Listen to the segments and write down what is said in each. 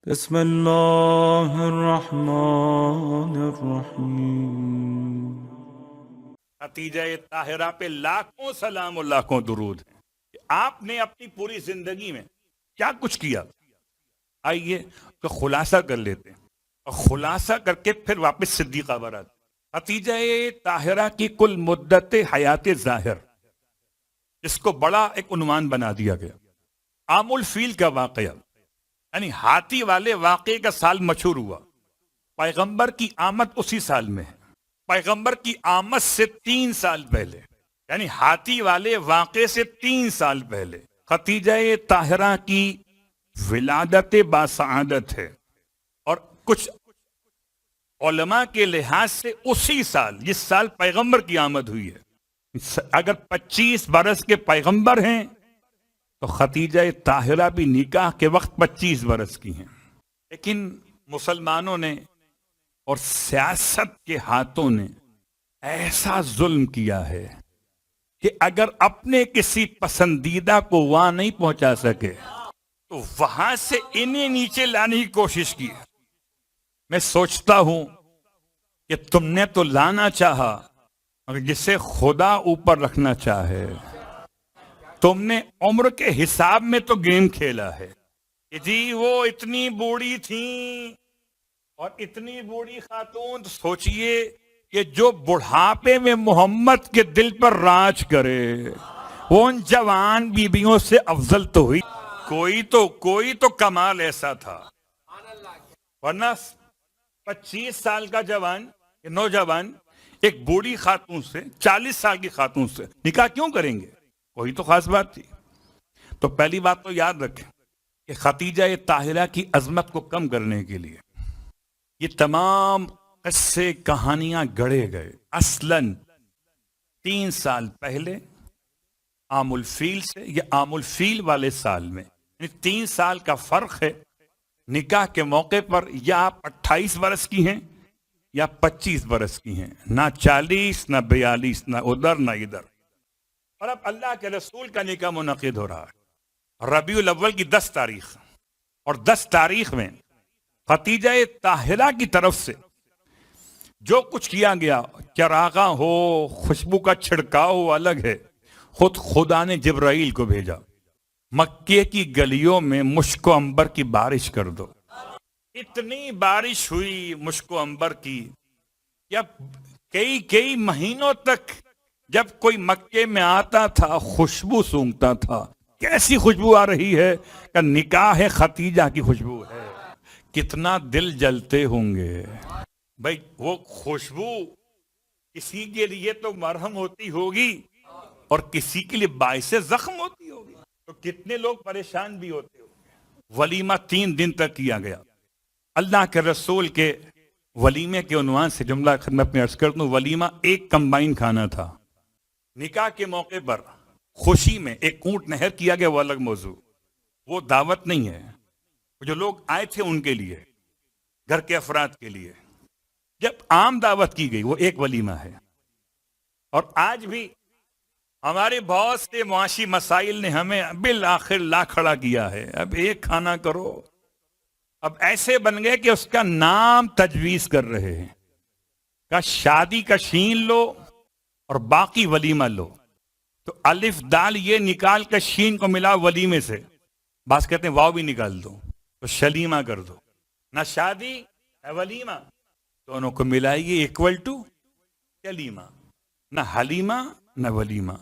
بسم اللہ الرحمن الرحیم۔ خدیجہ طاہرہ پہ لاکھوں سلام و لاکھوں درود ہیں کہ آپ نے اپنی پوری زندگی میں کیا کچھ کیا۔ آئیے تو خلاصہ کر لیتے ہیں اور خلاصہ کر کے پھر واپس صدیقہ برات۔ خدیجہ طاہرہ کی کل مدت حیات ظاہر، اس کو بڑا ایک عنوان بنا دیا گیا، عام الفیل کا واقعہ، یعنی ہاتھی والے واقعے کا سال مشہور ہوا۔ پیغمبر کی آمد اسی سال میں ہے، پیغمبر کی آمد سے 3 سال پہلے، یعنی ہاتھی والے واقعے سے 3 سال پہلے خدیجہ طاہرہ کی ولادت باسعادت ہے۔ اور کچھ علماء کے لحاظ سے اسی سال، جس سال پیغمبر کی آمد ہوئی ہے، اگر 25 برس کے پیغمبر ہیں تو خدیجہ طاہرہ بھی نکاح کے وقت 25 برس کی ہیں۔ لیکن مسلمانوں نے اور سیاست کے ہاتھوں نے ایسا ظلم کیا ہے کہ اگر اپنے کسی پسندیدہ کو وہاں نہیں پہنچا سکے تو وہاں سے انہیں نیچے لانے کی کوشش کی۔ میں سوچتا ہوں کہ تم نے تو لانا چاہا، مگر جسے خدا اوپر رکھنا چاہے، تم نے عمر کے حساب میں تو گیم کھیلا ہے کہ جی وہ اتنی بوڑھی تھیں اور اتنی بوڑھی خاتون، تو سوچئے کہ جو بڑھاپے میں محمد کے دل پر راج کرے وہ ان جوان بیبیوں سے افضل تو ہوئی۔ کوئی تو کمال ایسا تھا، ورنہ 25 سال کا جوان، نوجوان ایک بوڑھی خاتون سے، 40 سال کی خاتون سے نکاح کیوں کریں گے؟ کوئی تو خاص بات تھی۔ تو پہلی بات تو یاد رکھیں کہ خدیجہ طاہرہ کی عظمت کو کم کرنے کے لیے یہ تمام قصے کہانیاں گڑھے گئے۔ اصلاً 3 سال پہلے عام الفیل سے، یا عام الفیل والے سال میں، یعنی 3 سال کا فرق ہے۔ نکاح کے موقع پر یا آپ 28 برس کی ہیں یا 25 برس کی ہیں، نہ 40 نہ 42، نہ ادھر نہ ادھر۔ اور اب اللہ کے رسول کا نکاح منعقد ہو رہا ہے ربیع الاول کی 10 تاریخ، اور 10 تاریخ میں خدیجہ طاہرہ کی طرف سے جو کچھ کیا گیا، چراغاں ہو، خوشبو کا چھڑکاؤ ہو، الگ ہے۔ خود خدا نے جبرائیل کو بھیجا، مکے کی گلیوں میں مشک و عنبر کی بارش کر دو۔ اتنی بارش ہوئی مشک و عنبر کی، یا کئی مہینوں تک جب کوئی مکے میں آتا تھا خوشبو سونگتا تھا۔ کیسی خوشبو آ رہی ہے کہ نکاح خدیجہ کی خوشبو ہے۔ کتنا دل جلتے ہوں گے بھائی، وہ خوشبو کسی کے لیے تو مرہم ہوتی ہوگی اور کسی کے لیے باعث زخم ہوتی ہوگی، تو کتنے لوگ پریشان بھی ہوتے ہوں گے۔ ولیمہ 3 دن تک کیا گیا۔ اللہ کے رسول کے ولیمے کے عنوان سے جملہ خدمت میں عرض کر دوں، ولیمہ ایک کمبائن کھانا تھا۔ نکاح کے موقع پر خوشی میں ایک اونٹ نہر کیا گیا، وہ الگ موضوع، وہ دعوت نہیں ہے۔ جو لوگ آئے تھے ان کے لیے، گھر کے افراد کے لیے جب عام دعوت کی گئی، وہ ایک ولیمہ ہے۔ اور آج بھی ہمارے بہت سے معاشی مسائل نے ہمیں بالآخر لا کھڑا کیا ہے، اب ایک کھانا کرو۔ اب ایسے بن گئے کہ اس کا نام تجویز کر رہے ہیں کہ شادی کا شین لو اور باقی ولیمہ لو۔ تو الف دال یہ نکال کر شین کو ملا ولیمے سے، بعض کہتے ہیں واو بھی نکال دو تو شلیمہ کر دو، نہ شادی نہ ولیمہ، دونوں کو ملائیے ایکول ٹو شلیمہ، نہ حلیمہ نہ ولیمہ۔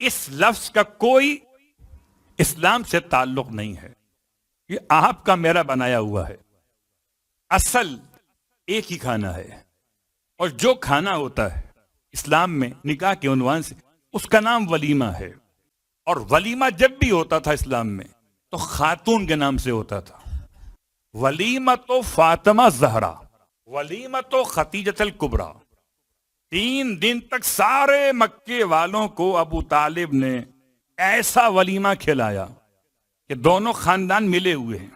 اس لفظ کا کوئی اسلام سے تعلق نہیں ہے، یہ آپ کا میرا بنایا ہوا ہے۔ اصل ایک ہی کھانا ہے، اور جو کھانا ہوتا ہے اسلام میں نکاح کے عنوان سے، اس کا نام ولیمہ ہے۔ اور ولیمہ جب بھی ہوتا تھا اسلام میں تو خاتون کے نام سے ہوتا تھا۔ ولیمہ تو فاطمہ زہرا، ولیمہ تو خدیجہ الکبریٰ۔ 3 دن تک سارے مکے والوں کو ابو طالب نے ایسا ولیمہ کھلایا کہ دونوں خاندان ملے ہوئے ہیں۔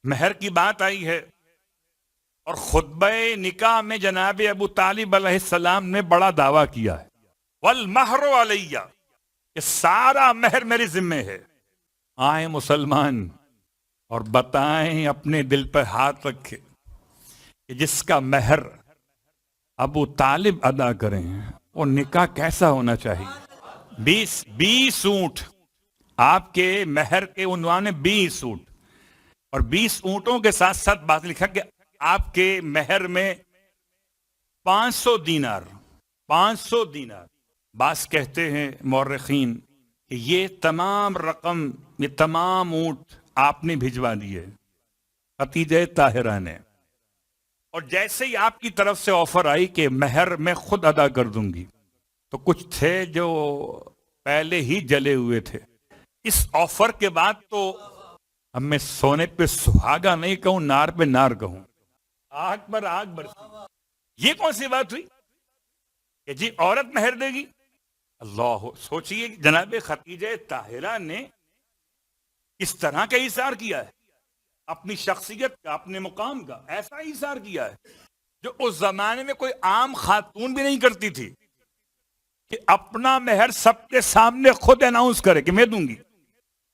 مہر کی بات آئی ہے، اور خطبہ نکاح میں جناب ابو طالب علیہ السلام نے بڑا دعویٰ کیا ہے، والمہر علیہ، کہ سارا مہر میرے ذمے ہے۔ آئے مسلمان اور بتائیں، اپنے دل پر ہاتھ رکھے کہ جس کا مہر ابو طالب ادا کریں وہ نکاح کیسا ہونا چاہیے؟ 20 اونٹ آپ کے مہر کے عنوان میں 20 اونٹ، اور 20 اونٹوں کے ساتھ ساتھ بات لکھا کہ آپ کے مہر میں 500 دینار 500 دینار۔ بعض کہتے ہیں مورخین کہ یہ تمام رقم، یہ تمام اونٹ آپ نے بھجوا دیے خدیجہ طاہرہ نے، اور جیسے ہی آپ کی طرف سے آفر آئی کہ مہر میں خود ادا کر دوں گی، تو کچھ تھے جو پہلے ہی جلے ہوئے تھے۔ اس آفر کے بعد تو اب میں سونے پہ سہاگا نہیں کہوں، نار پہ نار کہوں، آگ پر آگ برسی۔ یہ کون سی بات ہوئی کہ جی عورت مہر دے گی؟ اللہ، سوچئے جناب خدیجہ طاہرہ نے اس طرح کا اظہار کیا ہے اپنی شخصیت کا، اپنے مقام کا، ایسا اظہار کیا ہے جو اس زمانے میں کوئی عام خاتون بھی نہیں کرتی تھی، کہ اپنا مہر سب کے سامنے خود اناؤنس کرے کہ میں دوں گی۔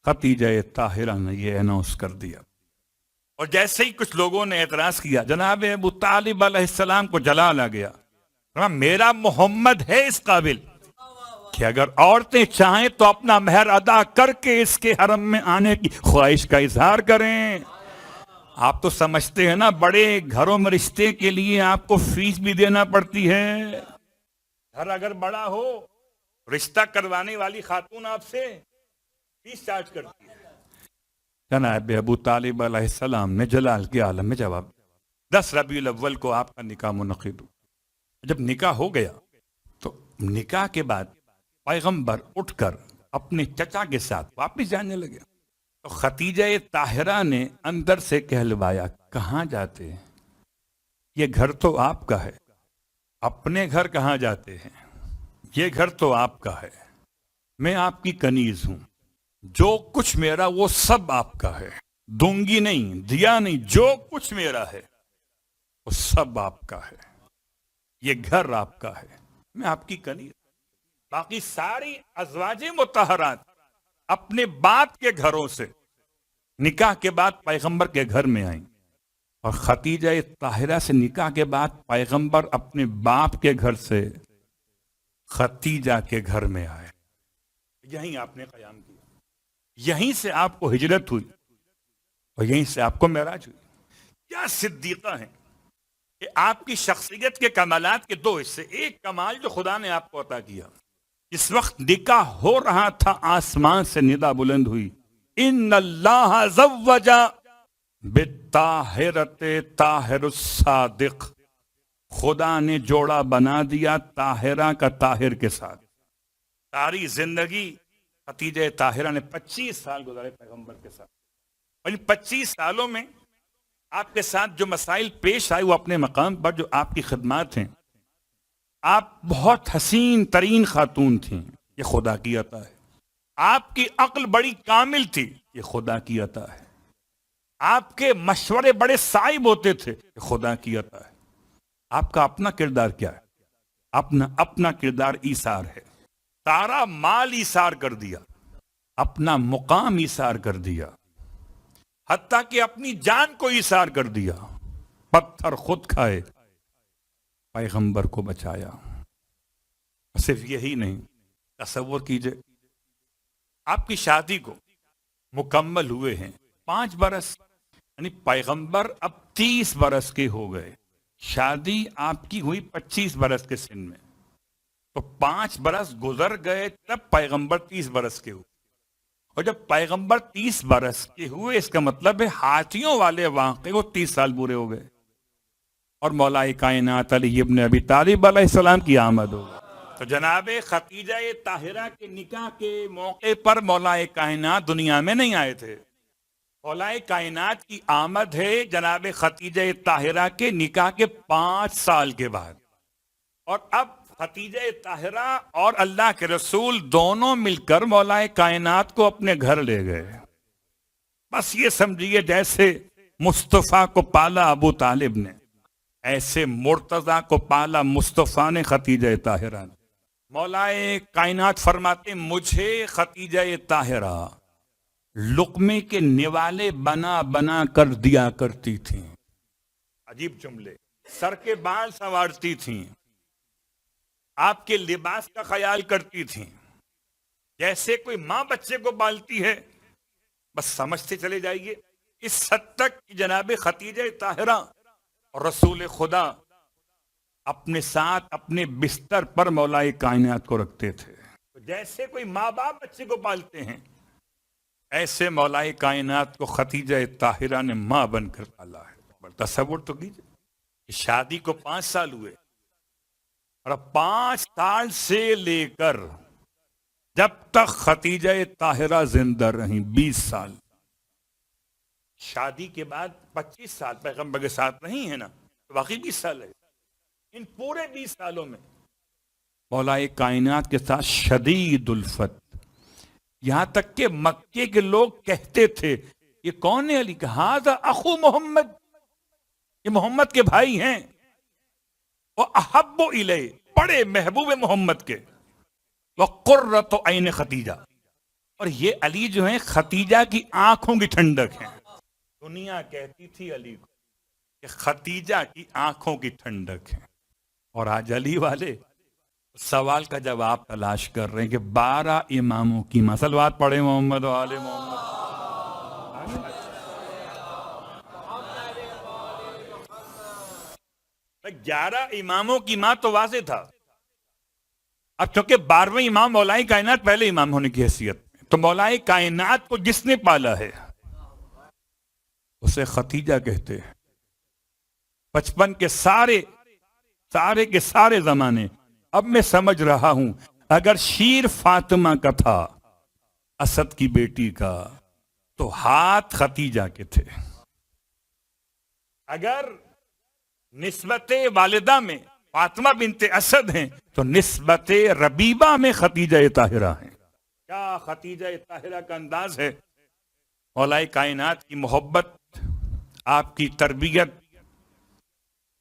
خدیجہ طاہرہ نے یہ اناؤنس کر دیا، اور جیسے ہی کچھ لوگوں نے اعتراض کیا، جناب ابو طالب علیہ السلام کو جلال آ گیا، میرا محمد ہے اس قابل کہ اگر عورتیں چاہیں تو اپنا مہر ادا کر کے اس کے حرم میں آنے کی خواہش کا اظہار کریں۔ آپ تو سمجھتے ہیں نا، بڑے گھروں میں رشتے کے لیے آپ کو فیس بھی دینا پڑتی ہے۔ گھر اگر بڑا ہو، رشتہ کروانے والی خاتون آپ سے فیس چارج کرتی ہے۔ جناب ابو طالب علیہ السلام نے جلال کے عالم میں جواب، 10 ربیع الاول کو آپ کا نکاح منعقد ہو۔ جب نکاح ہو گیا تو نکاح کے بعد پیغمبر اٹھ کر اپنے چچا کے ساتھ واپس جانے لگے، تو خدیجہ طاہرہ نے اندر سے کہلوایا، کہاں جاتے ہیں؟ یہ گھر تو آپ کا ہے، اپنے گھر کہاں جاتے ہیں؟ یہ گھر تو آپ کا ہے، میں آپ کی کنیز ہوں، جو کچھ میرا وہ سب آپ کا ہے، دوں گی نہیں، دیا نہیں، جو کچھ میرا ہے وہ سب آپ کا ہے، یہ گھر آپ کا ہے، میں آپ کی کنیز۔ باقی ساری ازواج مطہرات اپنے باپ کے گھروں سے نکاح کے بعد پیغمبر کے گھر میں آئیں، اور خدیجہ طاہرہ سے نکاح کے بعد پیغمبر اپنے باپ کے گھر سے خدیجہ کے گھر میں آئے۔ یہیں آپ نے قیام کیا، یہیں سے آپ کو ہجرت ہوئی، اور یہیں سے آپ کو معراج ہوئی۔ کیا صدیقہ ہیں کہ آپ کی شخصیت کے کمالات کے 2 حصے، ایک کمال جو خدا نے آپ کو عطا کیا، اس وقت نکاح ہو رہا تھا، آسمان سے ندا بلند ہوئی، ان اللہ زوج بالطاہرۃ طاہر الصادق، خدا نے جوڑا بنا دیا طاہرہ کا طاہر کے ساتھ۔ ساری زندگی خدیجہ طاہرہ نے 25 سال گزارے پیغمبر کے ساتھ، اور ان 25 سالوں میں آپ کے ساتھ جو مسائل پیش آئے وہ اپنے مقام پر، جو آپ کی خدمات ہیں، آپ بہت حسین ترین خاتون تھیں، یہ خدا کی عطا ہے۔ آپ کی عقل بڑی کامل تھی، یہ خدا کی عطا ہے۔ آپ کے مشورے بڑے صائب ہوتے تھے، یہ خدا کی عطا ہے۔ آپ کا اپنا کردار کیا ہے؟ اپنا کردار ایثار ہے۔ سارا مال ایثار کر دیا، اپنا مقام ایثار کر دیا، حتیٰ کہ اپنی جان کو ایثار کر دیا، پتھر خود کھائے، پیغمبر کو بچایا۔ صرف یہی نہیں، تصور کیجئے آپ کی شادی کو مکمل ہوئے ہیں 5 برس، یعنی پیغمبر اب 30 برس کے ہو گئے، شادی آپ کی ہوئی 25 برس کے سن میں، تو 5 برس گزر گئے تب پیغمبر 30 برس کے ہوئے، اور جب پیغمبر 30 برس کے ہوئے اس کا مطلب ہے ہاتھیوں والے واقعے کو 30 سال پورے ہو گئے، اور مولا کائنات علی ابن ابی طالب علیہ السلام کی آمد ہو گئی۔ تو جناب خدیجہ طاہرہ کے نکاح کے موقع پر مولا کائنات دنیا میں نہیں آئے تھے، مولا کائنات کی آمد ہے جناب خدیجہ طاہرہ کے نکاح کے 5 سال کے بعد، اور اب خدیجہ طاہرہ اور اللہ کے رسول دونوں مل کر مولا کائنات کو اپنے گھر لے گئے۔ بس یہ سمجھیے جیسے مصطفیٰ کو پالا ابو طالب نے، ایسے مرتضیٰ کو پالا مصطفیٰ نے خدیجہ طاہرہ نے۔ مولا کائنات فرماتے مجھے خدیجہ طاہرہ لقمے کے نوالے بنا بنا کر دیا کرتی تھیں. عجیب جملے. سر کے بال سنوارتی تھیں، آپ کے لباس کا خیال کرتی تھیں، جیسے کوئی ماں بچے کو پالتی ہے. بس سمجھتے چلے جائیے اس حد تک کہ جناب خدیجہ طاہرہ اور رسول خدا اپنے ساتھ اپنے بستر پر مولائے کائنات کو رکھتے تھے. جیسے کوئی ماں باپ بچے کو پالتے ہیں، ایسے مولائے کائنات کو خدیجہ طاہرہ نے ماں بن کر پالا ہے. تصور تو کیجیے کہ شادی کو 5 سال ہوئے اور اب 5 سال سے لے کر جب تک خدیجہ طاہرہ زندہ رہیں 20 سال. شادی کے بعد 25 سال پیغمبر کے ساتھ نہیں ہے نا، تو باقی 20 سال ہے. ان پورے 20 سالوں میں مولائے کائنات کے ساتھ شدید الفت، یہاں تک کہ مکے کے لوگ کہتے تھے یہ کون ہے علی؟ کہ ھذا اخو محمد، یہ محمد کے بھائی ہیں. وَأَحَبُّ إِلَيْهِ، بڑے محبوب محمد کے. وَقُرَّةُ عَيْنِ خدیجہ، اور یہ علی جو ہیں خدیجہ کی آنکھوں کی ٹھنڈک ہیں. دنیا کہتی تھی علی کو کہ خدیجہ کی آنکھوں کی ٹھنڈک ہے، اور آج علی والے سوال کا جواب تلاش کر رہے ہیں کہ 12 اماموں کی صلوات پڑھے محمد و آل محمد. 11 اماموں کی ماں تو واضح تھا. اب چونکہ 12ویں امام مولائے کائنات پہلے امام ہونے کی حیثیت میں، تو مولائے کائنات کو جس نے پالا ہے اسے خدیجہ کہتے ہیں. 55 کے سارے کے سارے زمانے اب میں سمجھ رہا ہوں اگر شیر فاطمہ کا تھا، اسد کی بیٹی کا، تو ہاتھ خدیجہ کے تھے. اگر نسبت والدہ میں فاطمہ بنت اسد ہیں تو نسبت ربیبہ میں خدیجہ طاہرہ ہیں. کیا خدیجہ طاہرہ کا انداز ہے! مولائے کائنات کی محبت، آپ کی تربیت.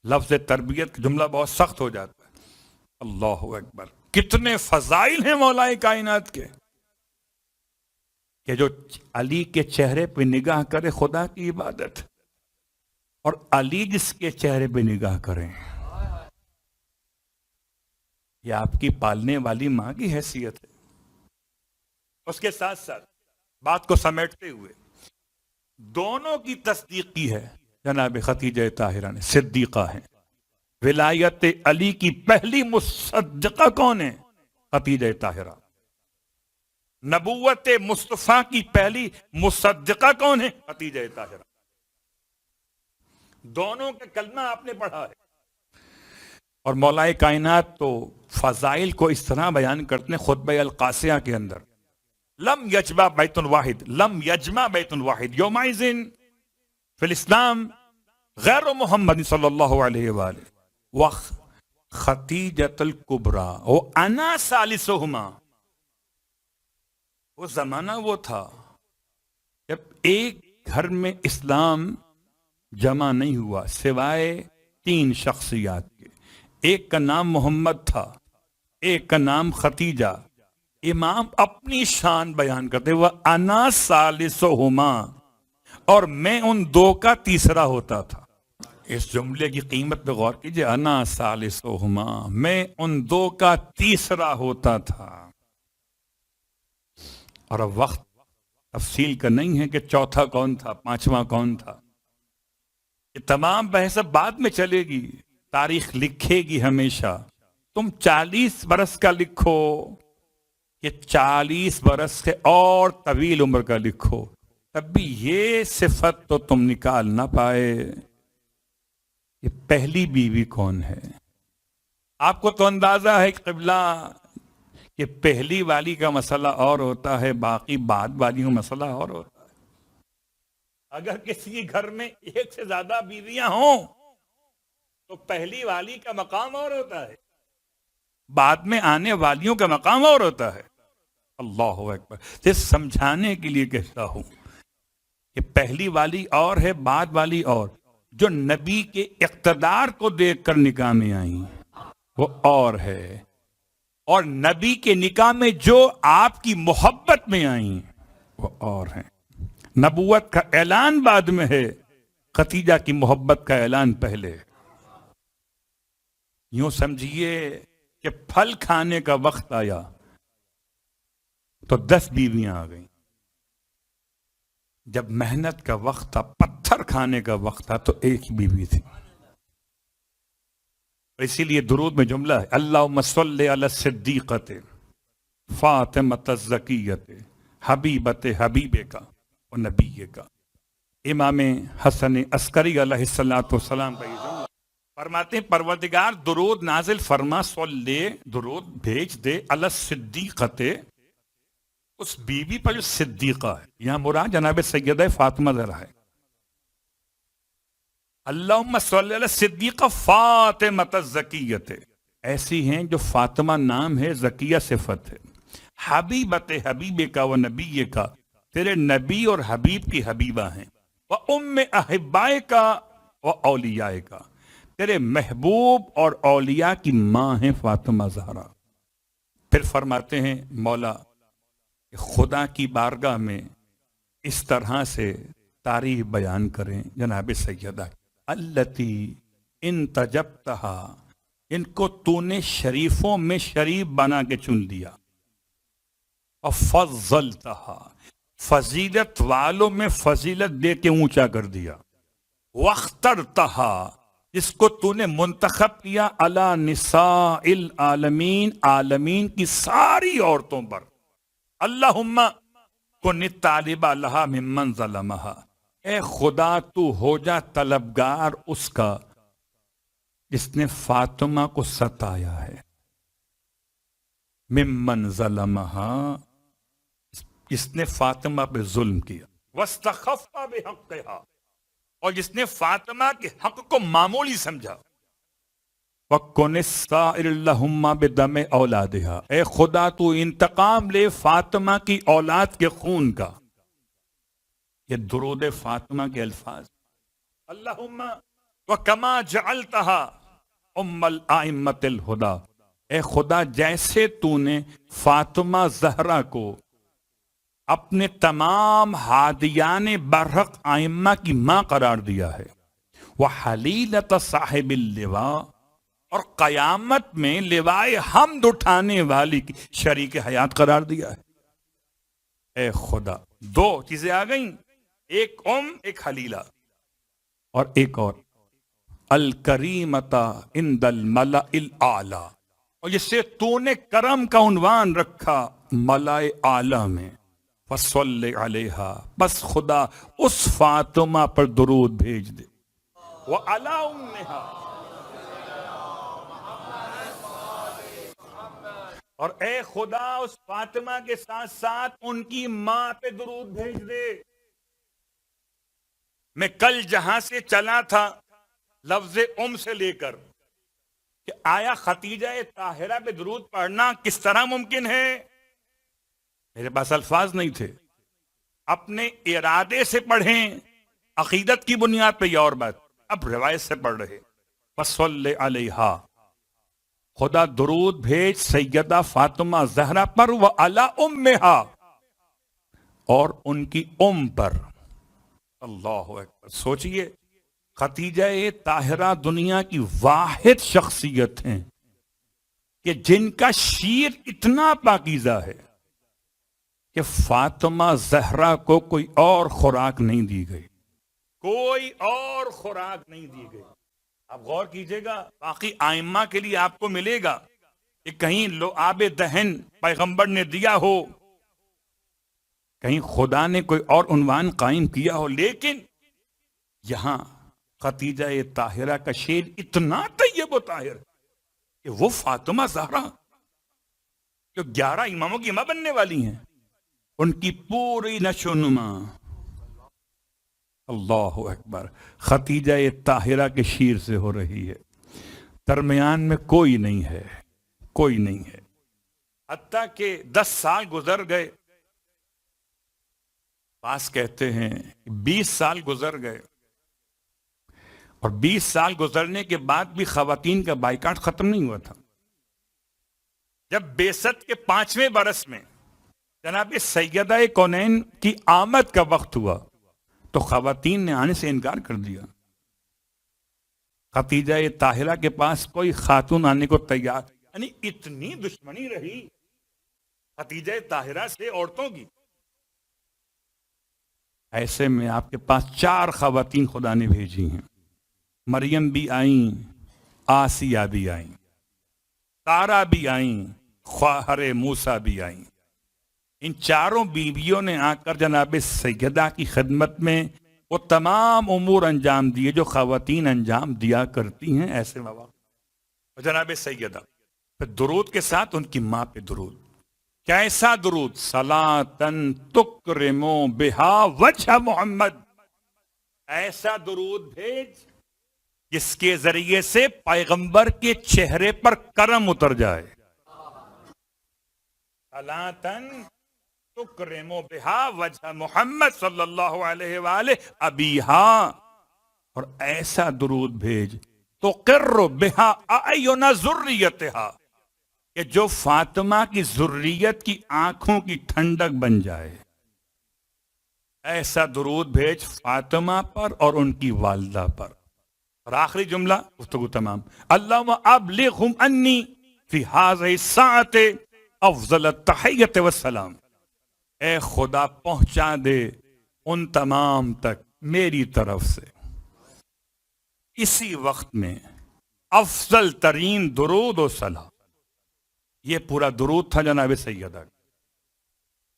لفظ تربیت جملہ بہت سخت ہو جاتا ہے. اللہ اکبر، کتنے فضائل ہیں مولائے کائنات کے کہ جو علی کے چہرے پہ نگاہ کرے خدا کی عبادت، اور علی جس کے چہرے پہ نگاہ کریں یہ آپ کی پالنے والی ماں کی حیثیت ہے. اس کے ساتھ ساتھ بات کو سمیٹتے ہوئے دونوں کی تصدیق کی ہے جناب خدیجہ طاہرہ نے. صدیقہ ہیں. ولایت علی کی پہلی مصدقہ کون ہے؟ خدیجہ طاہرہ. نبوت مصطفیٰ کی پہلی مصدقہ کون ہے؟ خدیجہ طاہرہ. دونوں کا کلمہ آپ نے پڑھا ہے. اور مولائے کائنات تو فضائل کو اس طرح بیان کرتے ہیں خطبہ القاسیہ کے اندر: لم یجمع بیت واحد، لم یجمع بیت واحد یومئذ فی الاسلام غیر محمد صلی اللہ علیہ وآلہ وخدیجۃ الکبریٰ وانا ثالثہما. وہ زمانہ وہ تھا جب ایک گھر میں اسلام جمع نہیں ہوا سوائے 3 شخصیات کے. ایک کا نام محمد تھا، ایک کا نام خدیجہ. امام اپنی شان بیان کرتے وہ انا ثالثہما، اور میں ان 2 کا تیسرا ہوتا تھا. اس جملے کی قیمت پہ غور کیجئے. انا ثالثہما، میں ان 2 کا تیسرا ہوتا تھا. اور اب وقت تفصیل کا نہیں ہے کہ چوتھا کون تھا، 5واں کون تھا. یہ تمام بحث بعد میں چلے گی. تاریخ لکھے گی ہمیشہ. تم 40 برس کا لکھو کہ 40 برس سے اور طویل عمر کا لکھو، تب بھی یہ صفت تو تم نکال نہ پائے. یہ پہلی بیوی کون ہے؟ آپ کو تو اندازہ ہے قبلہ کہ پہلی والی کا مسئلہ اور ہوتا ہے، باقی بعد والی کا مسئلہ اور ہوتا ہے. اگر کسی گھر میں 1 سے زیادہ بیویاں ہوں تو پہلی والی کا مقام اور ہوتا ہے، بعد میں آنے والیوں کا مقام اور ہوتا ہے. اللہ اکبر. یہ سمجھانے کے لیے کہتا ہوں کہ پہلی والی اور ہے، بعد والی اور. جو نبی کے اقتدار کو دیکھ کر نکاح میں آئیں وہ اور ہے، اور نبی کے نکاح میں جو آپ کی محبت میں آئیں وہ اور ہیں. نبوت کا اعلان بعد میں ہے، خدیجہ کی محبت کا اعلان پہلے ہے۔ یوں سمجھیے کہ پھل کھانے کا وقت آیا تو 10 بیویاں آ گئیں، جب محنت کا وقت تھا، پتھر کھانے کا وقت تھا، تو ایک ہی بیوی تھی۔ اسی لیے درود میں جملہ ہے، اللہم صلی علی الصدیقۃ فاطمۃ الزکیۃ حبیبۃ حبیبے کا و نبی کا۔ امام حسن عسکری علیہ السلام کا یہ جملہ فرماتے ہیں، پروردگار درود نازل فرما، صلی درود بھیج دے، علی الصدیقۃ اس بیوی پر جو صدیقہ ہے، یہاں مراد جناب سیدہ فاطمہ زہرا ہے۔ اللہم صلی علی صدیقہ فاطمۃ الزکیۃ، ایسی ہیں جو فاطمہ نام ہے، زکیہ صفت ہے، حبیبت حبیبے کا و نبی کا، تیرے نبی اور حبیب کی حبیبہ ہیں، و ام احبائے کا و اولیاء کا، تیرے محبوب اور اولیاء کی ماں ہیں فاطمہ زہرا۔ پھر فرماتے ہیں مولا کہ خدا کی بارگاہ میں اس طرح سے تعریف بیان کریں جناب سیدہ، التی ان تجبتہا، ان کو تو نے شریفوں میں شریف بنا کے چن لیا، اور فضلتہا، فضیلت والوں میں فضیلت دے کے اونچا کر دیا، واخترتہا، جس کو تو نے منتخب کیا، علی نساء العالمین، عالمین کی ساری عورتوں پر، اللہم کن طالبہ لہا ممن ظلمہا، اے خدا تو ہو جا طلبگار اس کا جس نے فاطمہ کو ستایا ہے، ممن ظلمہا، جس نے فاطمہ پہ ظلم کیا، واستخف بحقہا، اور جس نے فاطمہ کے حق کو معمولی سمجھا، وَكُنِ السَّائِرِ اللَّهُمَّ بِدَمِ أَوْلَادِهَا، اے خدا تو انتقام لے فاطمہ کی اولاد کے خون کا۔ یہ درود فاطمہ کے الفاظ، اللہم وَكَمَا جَعَلْتَهَا أُمَّ الْأَئِمَّةِ الْهُدَى، اے خدا جیسے تو نے فاطمہ زہرا کو اپنے تمام ہادیان برحق ائمہ کی ماں قرار دیا ہے، وَحَلِيلَةَ صاحب اللواء، اور قیامت میں لوائے حمد اٹھانے والی کی شریک حیات قرار دیا ہے۔ اے خدا، دو چیزیں آ گئیں، ایک ایک حلیلہ، اور ایک اور الکریمتا عند الملأ الاعلی، اور جس سے تو نے کرم کا عنوان رکھا ملائے اعلی میں، فصلی علیہا، بس خدا اس فاطمہ پر درود بھیج دے، وعلی امہا، اور اے خدا اس فاطمہ کے ساتھ ساتھ ان کی ماں پہ درود بھیج دے۔ میں کل جہاں سے چلا تھا لفظ سے لے کر کہ آیا خدیجہ طاہرہ پہ درود پڑھنا کس طرح ممکن ہے، میرے پاس الفاظ نہیں تھے، اپنے ارادے سے پڑھیں، عقیدت کی بنیاد پہ یہ اور بات، اب روایت سے پڑھ رہے، فصلی علیہا، خدا درود بھیج سیدہ فاطمہ زہرا پر، وعلی امہا، اور ان کی پر۔ اللہ اکبر، سوچئے خدیجہ طاہرہ دنیا کی واحد شخصیت ہیں کہ جن کا شیر اتنا پاکیزہ ہے کہ فاطمہ زہرا کو کوئی اور خوراک نہیں دی گئی، کوئی اور خوراک نہیں دی گئی۔ آپ غور کیجئے گا، باقی آئمہ کے لیے آپ کو ملے گا کہ کہیں لعاب دہن پیغمبر نے دیا ہو، کہیں خدا نے کوئی اور عنوان قائم کیا ہو، لیکن یہاں خدیجہ طاہرہ کا شیر اتنا طیب و طاہر کہ وہ فاطمہ زہرا جو 11 اماموں کی ماں بننے والی ہیں، ان کی پوری نشو و نما، اللہ اکبر، خدیجہ طاہرہ کے شیر سے ہو رہی ہے، درمیان میں کوئی نہیں ہے، کوئی نہیں ہے، حتیٰ کہ 10 سال گزر گئے، بعض کہتے ہیں 20 سال گزر گئے، اور 20 سال گزرنے کے بعد بھی خواتین کا بائیکاٹ ختم نہیں ہوا تھا۔ جب بعثت کے 5ویں برس میں جناب سیدہ کونین کی آمد کا وقت ہوا تو خواتین نے آنے سے انکار کر دیا. خدیجہ طاہرہ کے پاس کوئی خاتون آنے کو تیار، یعنی اتنی دشمنی رہی خدیجہ طاہرہ سے عورتوں کی. ایسے میں آپ کے پاس 4 خواتین خدا نے بھیجی ہیں. مریم بھی آئیں، آسیہ بھی آئیں، تارا بھی آئیں، خواہر موسیٰ بھی آئیں. ان 4 بیویوں نے آ کر جناب سیدہ کی خدمت میں وہ تمام امور انجام دیے جو خواتین انجام دیا کرتی ہیں ایسے مواقع. جناب سیدہ پھر درود کے ساتھ ان کی ماں پہ درود. کیسا درود؟ صلاۃً تکرم بہا وجہ محمد. ایسا درود بھیج جس کے ذریعے سے پیغمبر کے چہرے پر کرم اتر جائے. صلاۃً تکرم بہا وجہ محمد صلی اللہ علیہ وآلہ ابیہا. اور ایسا درود بھیج تقر بہا اعین ذریتہا کہ جو فاطمہ کی ذریت کی آنکھوں کی ٹھنڈک بن جائے. ایسا درود بھیج فاطمہ پر اور ان کی والدہ پر. اور آخری جملہ گفتگو تمام. اللہم ابلغہم انی فی ہذہ الساعۃ افضل التحیۃ والسلام. اے خدا پہنچا دے ان تمام تک میری طرف سے اسی وقت میں افضل ترین درود و سلام. یہ پورا درود تھا جناب سیدہ.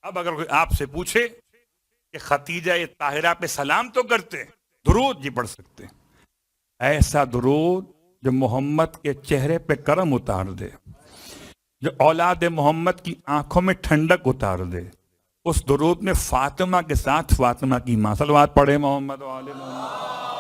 اب اگر کوئی آپ سے پوچھے کہ خدیجہ طاہرہ پہ سلام تو کرتے ہیں، درود جی پڑھ سکتے ہیں. ایسا درود جو محمد کے چہرے پہ کرم اتار دے، جو اولاد محمد کی آنکھوں میں ٹھنڈک اتار دے. اس درود میں فاطمہ کے ساتھ فاطمہ کی ماں. صلوات پڑھے محمد و آل محمد.